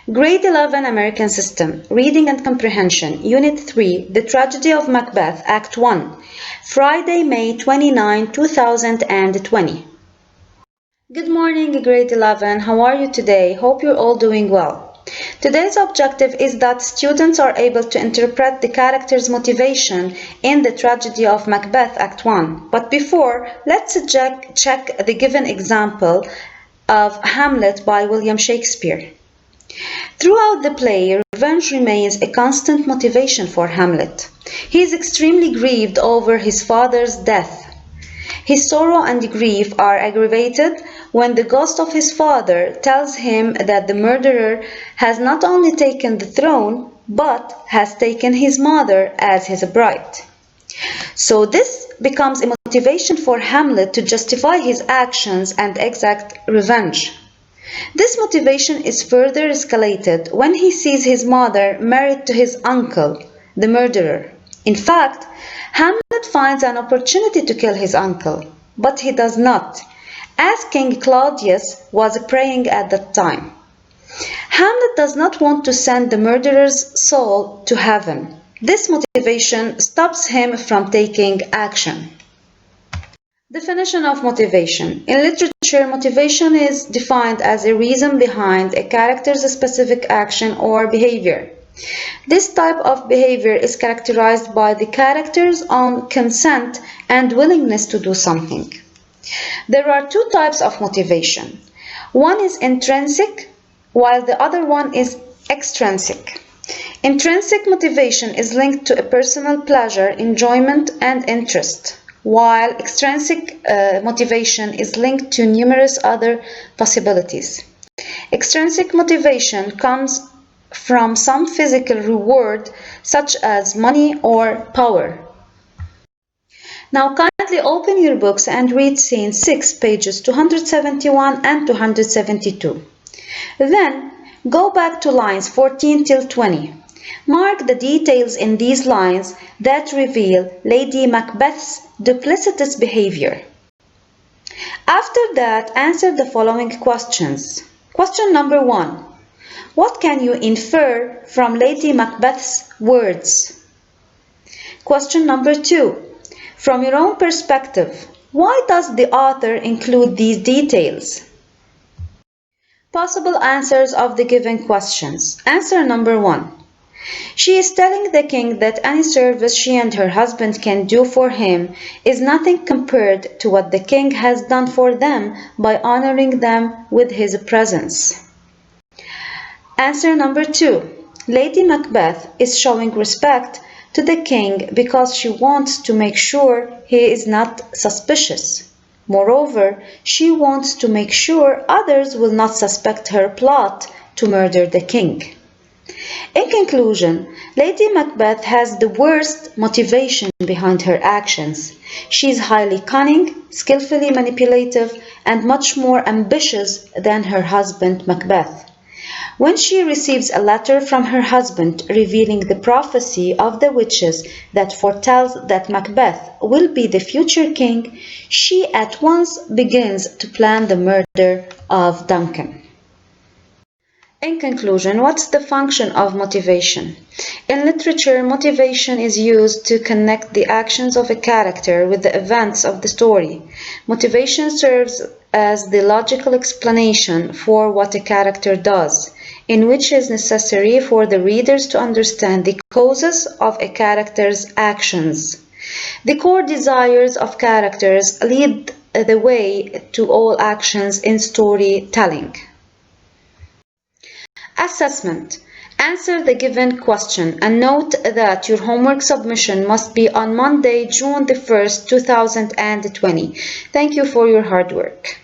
Grade 11 American System, Reading and Comprehension, Unit 3, The Tragedy of Macbeth, Act 1, Friday, May 29, 2020. Good morning, Grade 11. How are you today? Hope you're all doing well. Today's objective is that students are able to interpret the character's motivation in The Tragedy of Macbeth, Act 1. But before, let's check the given example of Hamlet by William Shakespeare. Throughout the play, revenge remains a constant motivation for Hamlet. He is extremely grieved over his father's death. His sorrow and grief are aggravated when the ghost of his father tells him that the murderer has not only taken the throne, but has taken his mother as his bride. So this becomes a motivation for Hamlet to justify his actions and exact revenge. This motivation is further escalated when he sees his mother married to his uncle, the murderer. In fact, Hamlet finds an opportunity to kill his uncle, but he does not, as King Claudius was praying at that time. Hamlet does not want to send the murderer's soul to heaven. This motivation stops him from taking action. Definition of motivation. In literature, motivation is defined as a reason behind a character's specific action or behavior. This type of behavior is characterized by the character's own consent and willingness to do something. There are two types of motivation. One is intrinsic, while the other one is extrinsic. Intrinsic motivation is linked to a personal pleasure, enjoyment, and interest, while extrinsic motivation is linked to numerous other possibilities. Extrinsic motivation comes from some physical reward, such as money or power. Now kindly open your books and read scene 6, pages 271 and 272. Then go back to lines 14 till 20. Mark the details in these lines that reveal Lady Macbeth's duplicitous behavior. After that, answer the following questions. Question number 1. What can you infer from Lady Macbeth's words? Question number 2. From your own perspective, why does the author include these details? Possible answers of the given questions. Answer number 1. She is telling the king that any service she and her husband can do for him is nothing compared to what the king has done for them by honoring them with his presence. Answer number 2. Lady Macbeth is showing respect to the king because she wants to make sure he is not suspicious. Moreover, she wants to make sure others will not suspect her plot to murder the king. In conclusion, Lady Macbeth has the worst motivation behind her actions. She is highly cunning, skillfully manipulative, and much more ambitious than her husband Macbeth. When she receives a letter from her husband revealing the prophecy of the witches that foretells that Macbeth will be the future king, she at once begins to plan the murder of Duncan. In conclusion, what's the function of motivation? In literature, motivation is used to connect the actions of a character with the events of the story. Motivation serves as the logical explanation for what a character does, in which is necessary for the readers to understand the causes of a character's actions. The core desires of characters lead the way to all actions in storytelling. Assessment. Answer the given question and note that your homework submission must be on Monday, June the 1st, 2020. Thank you for your hard work.